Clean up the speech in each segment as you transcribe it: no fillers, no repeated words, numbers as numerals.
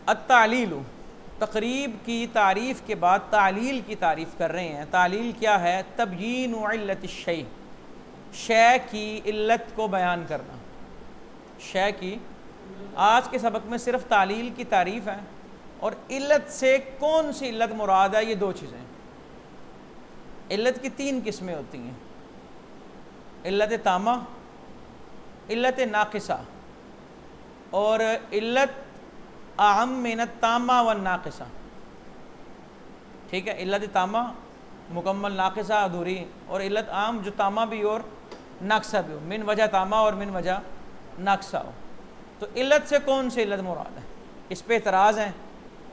अत्तालीलु, तकरीब की तारीफ़ के बाद तालील की तारीफ़ कर रहे हैं। तालील क्या है? तबयीन इल्लत शै, शै की इल्लत को बयान करना। शै की, आज के सबक में सिर्फ तालील की तारीफ़ है और इल्लत से कौन सी इल्लत मुराद है, ये दो चीज़ें। इल्लत की तीन किस्में होती हैं, इल्लत तामा, इल्लत नाक़िसा और इल्लत आम मिन तामा व नाक़िसा। ठीक है, इल्लत तामा मुकम्मल, नाक़िसा अधूरी, और इल्लत आम जो तामा भी और नाक़सा भी हो, मिन वजह तामा और मिन वजह नाक़सा हो। तो इल्लत से कौन सी इल्लत मुराद है, इस पे इतराज़ है।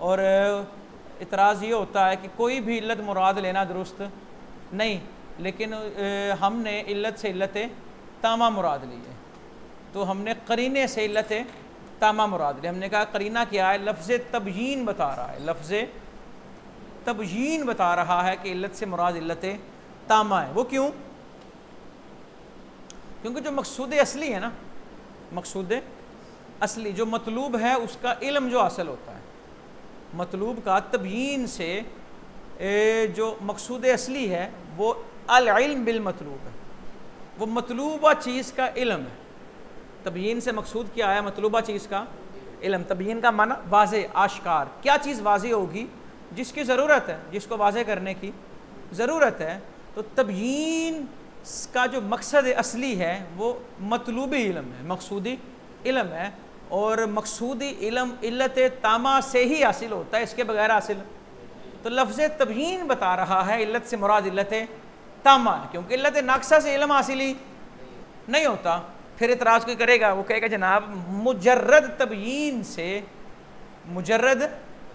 और इतराज़ ये होता है कि कोई भी इल्लत मुराद लेना दुरुस्त नहीं, लेकिन हमने इल्लत से इल्लत तामा मुराद ली है, तो हमने करीने से इल्लत तामा मुराद ली। हमने कहा करीना क्या है? लफ्ज़ तबयीन बता रहा है, लफ्ज़ तबयीन बता रहा है कि इल्लत से मुराद इल्लत तामा है। वो क्यों? क्योंकि जो मकसूद असली है ना, मकसूद असली जो मतलूब है उसका इल्म जो हासिल होता है, मतलूब का तबयीन से जो मकसूद असली है वो अल इल्म बिल मतलूब है, वो मतलूबा चीज़ का इल्म है। तबयीन से मकसूद क्या है? मतलूबा चीज़ का इल्म। तबयीन का माना वाज़े, आश्कार। क्या चीज़ वाज़े होगी? जिसकी ज़रूरत है, जिसको वाज़े करने की ज़रूरत है। तो तबयीन का जो मकसद असली है वो मतलूबी इल्म है, मकसूदी इल्म है। और मकसूदी इल्म इल्लत तामा से ही हासिल होता है, इसके बगैर हासिल। तो लफ्ज़ तबयीन बता रहा है इल्लत से मुराद इल्लत तामा है, क्योंकि इल्लत नाक़सा से इल्म हासिल ही नहीं होता। फिर इतराज़ कोई करेगा, वो कहेगा जनाब मुजर्रद तबयीन से, मुजर्रद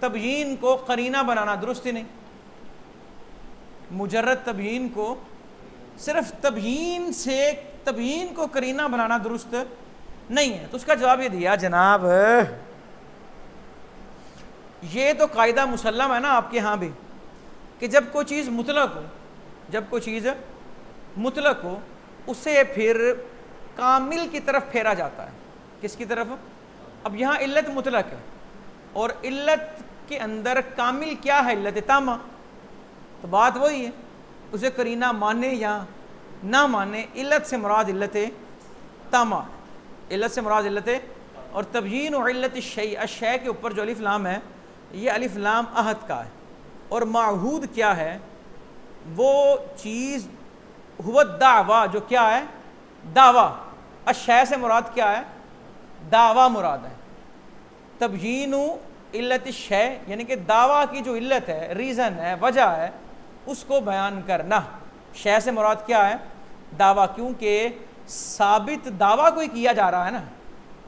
तबयीन को करीना बनाना दुरुस्त ही नहीं। मुजर्रद तबयीन को, सिर्फ तबयीन से तबयीन को करीना बनाना दुरुस्त नहीं है। तो उसका जवाब ये दिया, जनाब ये तो कायदा मुसल्लम है ना आपके यहाँ भी, कि जब कोई चीज़ मुतलक हो, जब कोई चीज़ मुतलक हो, उसे फिर कामिल की तरफ फेरा जाता है। किसकी तरफ? अब यहाँ इल्लत मुतलक है और इल्लत के अंदर कामिल क्या है? इल्लत तामा। तो बात वही है, उसे करीना माने या ना माने, इल्लत से मुराद इल्लत तामा है, इल्लत से मुराद इल्लत। और तबयीन और इल्लत शै, अशै के ऊपर जो अलिफ लाम है ये अलिफ लाम अहद का है। और माहूद क्या है? वो चीज़ हुआ दावा, जो क्या है? दावा। अशै से मुराद क्या है? दावा मुराद है। तबयीन इल्लत शै यानी कि दावा की जो इल्लत है, रीज़न है, वजह है, उसको बयान करना। शै से मुराद क्या है? दावा, क्योंकि साबित दावा कोई किया जा रहा है ना,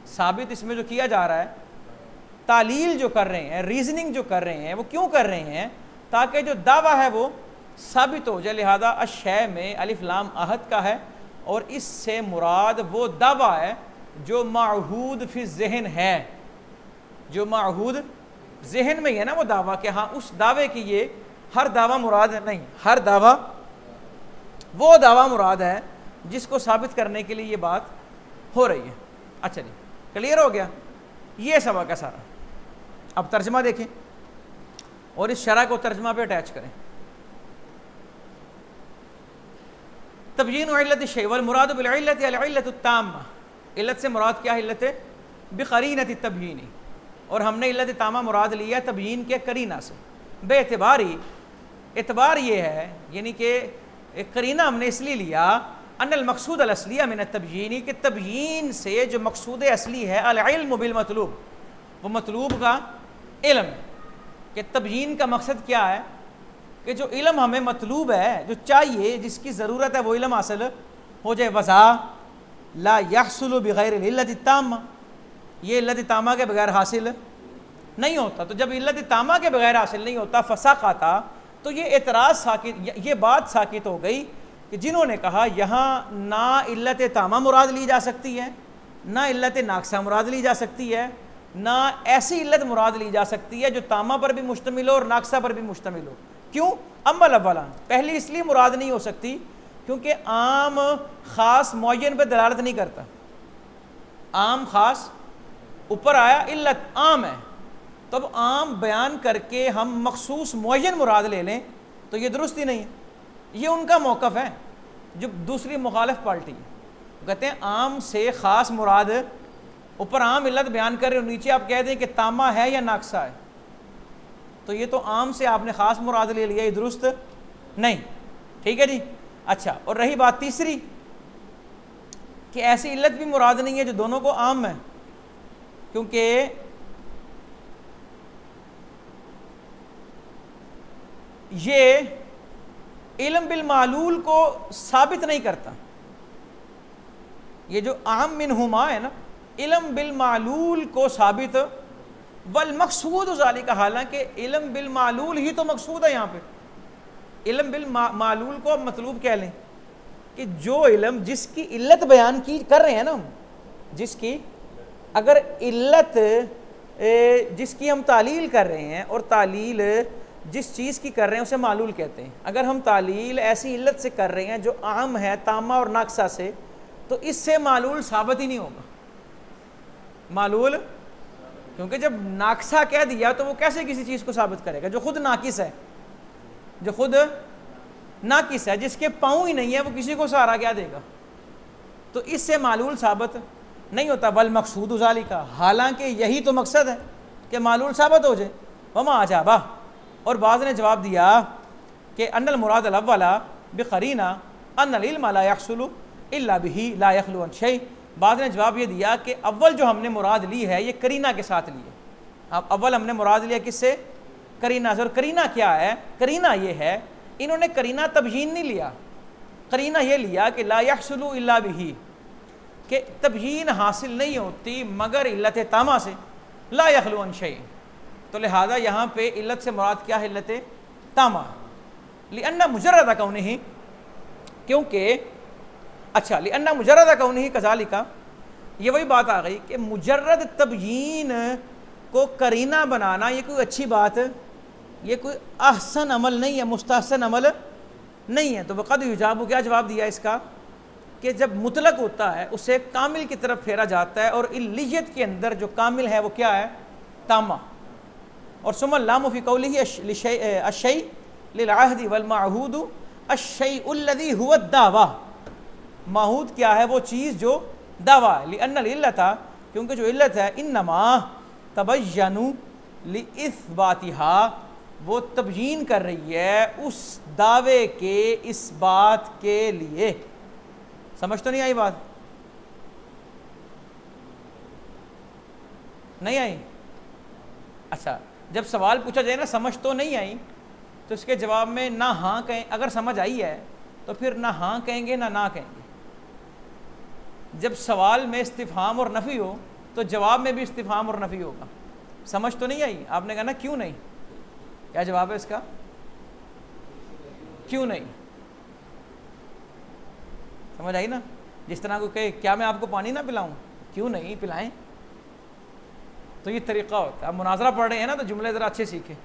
साबित इसमें जो किया जा रहा है, तालील जो कर रहे हैं, रीजनिंग जो कर रहे हैं, वो क्यों कर रहे हैं? ताकि जो दावा है वो साबित हो जाए। लिहाजा अशै में अलिफ लाम अहद का है और इससे मुराद वो दावा है जो माहूद फी ज़हन है, जो माहूद जहन में ही है ना वो दावा, कि हाँ उस दावे की, ये हर दावा मुराद नहीं, हर दावा वो दावा मुराद है जिसको साबित करने के लिए ये बात हो रही है। अच्छा जी, क्लियर हो गया? ये सबक है सारा। अब तर्जमा देखें और इस शरह को तर्जमा पे अटैच करें। तबयीन इल्लत शै वल मुराद बिल इल्लत अल इल्लत तामा, इल्लत से मुराद क्या है? इल्लत बिक़रीनत तबयीनी, और हमने इल्लत तामा मुराद लिया तबयीन के करीना से। बेएतबारी, एतबार ये है यानी कि करीना हमने इसलिए लिया, अनल मकसूद अल असलिया मिन तबयीनी, कि तबयीन से जो मकसूद असली है अल इल्म बिल मतलूब, वो मतलूब का इल्म है। कि तबयीन का मकसद क्या है? कि जो इल्म हमें मतलूब है, जो चाहिए, जिसकी ज़रूरत है, वो इल्म हासिल हो जाए। वज़ा ला यहसुलु बिगैर इल्लत तामा, ये इल्लत तामा के बगैर हासिल नहीं होता। तो जब इल्लत तामा के बगैर हासिल नहीं होता, फसाक़ाता, तो ये एतराज़ साकित, ये बात साकित हो गई कि जिन्होंने कहा यहाँ ना इल्लत तामा मुराद ली जा सकती है, ना इल्लत नाक़सा मुराद ली जा सकती है, ना ऐसी इल्लत मुराद ली जा सकती है जो तामा पर भी मुश्तमिल हो और नाक़सा पर भी मुश्तमिल हो। क्यों? अम्मल अव्वला, पहली इसलिए मुराद नहीं हो सकती क्योंकि आम ख़ास मुअय्यन पर दलालत नहीं करता। आम ख़ास ऊपर आया, इल्लत आम है, तो अब आम बयान करके हम मखसूस मुअय्यन मुराद ले लें तो ये दुरुस्त ही नहीं है। ये उनका मौक़िफ़ है जो दूसरी मुखालिफ पार्टी है, कहते हैं आम से ख़ास मुराद, ऊपर आम इल्लत बयान कर रहे हो, नीचे आप कह दें कि तामा है या नाक्सा है, तो ये तो आम से आपने ख़ास मुराद ले लिया, ये दुरुस्त नहीं। ठीक है जी। अच्छा, और रही बात तीसरी कि ऐसी इल्लत भी मुराद नहीं है जो दोनों को आम है, क्योंकि ये इल्म बिल मालूल को साबित नहीं करता। ये जो आम मिनहुमा है ना, इल्म बिल मालूल को साबित, वल मकसूद ज़ालिका, हालांकि इल्म बिल मालूल ही तो मकसूद है यहाँ पे। इल्म बिल मालूल को अब मतलूब कह लें कि जो इल्म जिसकी इल्लत बयान की कर रहे हैं ना हम, जिसकी अगर इल्लत जिसकी हम तालील कर रहे हैं, और तालील जिस चीज़ की कर रहे हैं उसे मालूल कहते हैं। अगर हम तालील ऐसी इल्लत से कर रहे हैं जो आम है तामा और नाक्सा से, तो इससे मालूल साबित ही नहीं होगा। मालूल, क्योंकि जब नाक्सा कह दिया तो वो कैसे किसी चीज़ को साबित करेगा जो खुद नाकिस है, जो खुद नाकिस है, जिसके पाँव ही नहीं है, वो किसी को सहारा क्या देगा? तो इससे मालूल साबित नहीं होता। बल मकसूद ज़ालिका, हालांकि यही तो मकसद है कि मालूल साबित हो जाए। वमा अजाबा, और बाज़ ने जवाब दिया कि अन्नल मुराद अल-अव्वला बिक़रीना अन्नल इल्म ला यहसुलु इल्ला बिही ला यख़लु अन शै। बाज़ ने जवाब ये दिया कि अव्वल जो हमने मुराद ली है ये करीना के साथ ली है। अब अव्वल हमने मुराद लिया किससे? करीना से। और करीना क्या है? करीना ये है, इन्होंने करीना तबयीन नहीं लिया, करीना ये लिया कि ला यहसुलु इल्ला बिही, कि तबयीन हासिल नहीं होती मगर इल्लत तामा से, ला यख़लु अन शै। तो लिहाजा यहाँ पे इल्लत से मुराद क्या है? इल्लत तामा। लिअन्ना मुजर्रद कौनिही, क्योंकि अच्छा, लिअन्ना मुजर्रद कौनिही कज़ालिका, ये वही बात आ गई कि मुजर्रद तबयीन को करीना बनाना ये कोई अच्छी बात, ये कोई अहसन अमल नहीं है, मुस्तहसन अमल नहीं है। तो वक़द युजाबु, क्या जवाब दिया इसका कि जब मुतलक होता है उसे कामिल की तरफ फेरा जाता है, और इल्लियत के अंदर जो कामिल है वो क्या है? तामा। और सुमल लामु फी कौलिही अश्शै लिल अहदी वल माहूदु अश्शैउल लज़ी हुवा दावा। माहूद क्या है? वो चीज़ जो दावा है। लिअन्नल इल्लता, क्योंकि जो इल्लत है, इन्नमा तबय्यनु लिइस्बातिहा, वो तबयीन कर रही है उस दावे के इस बात के लिए। समझ तो नहीं आई बात? नहीं आई? अच्छा, जब सवाल पूछा जाए ना समझ तो नहीं आई, तो इसके जवाब में ना हाँ कहें। अगर समझ आई है तो फिर ना हाँ कहेंगे ना कहेंगे। जब सवाल में इस्तिफ़हाम और नफ़ी हो तो जवाब में भी इस्तिफ़हाम और नफ़ी होगा। समझ तो नहीं आई? आपने कहा ना क्यों नहीं, क्या जवाब है इसका? क्यों नहीं? समझ आई ना? जिस तरह को कहे क्या मैं आपको पानी ना पिलाऊं? क्यों नहीं पिलाएं? तो ये तरीक़ा होता है। अब मुनाज़रा पढ़ रहे हैं ना, तो जुमले ज़रा अच्छे सीखें।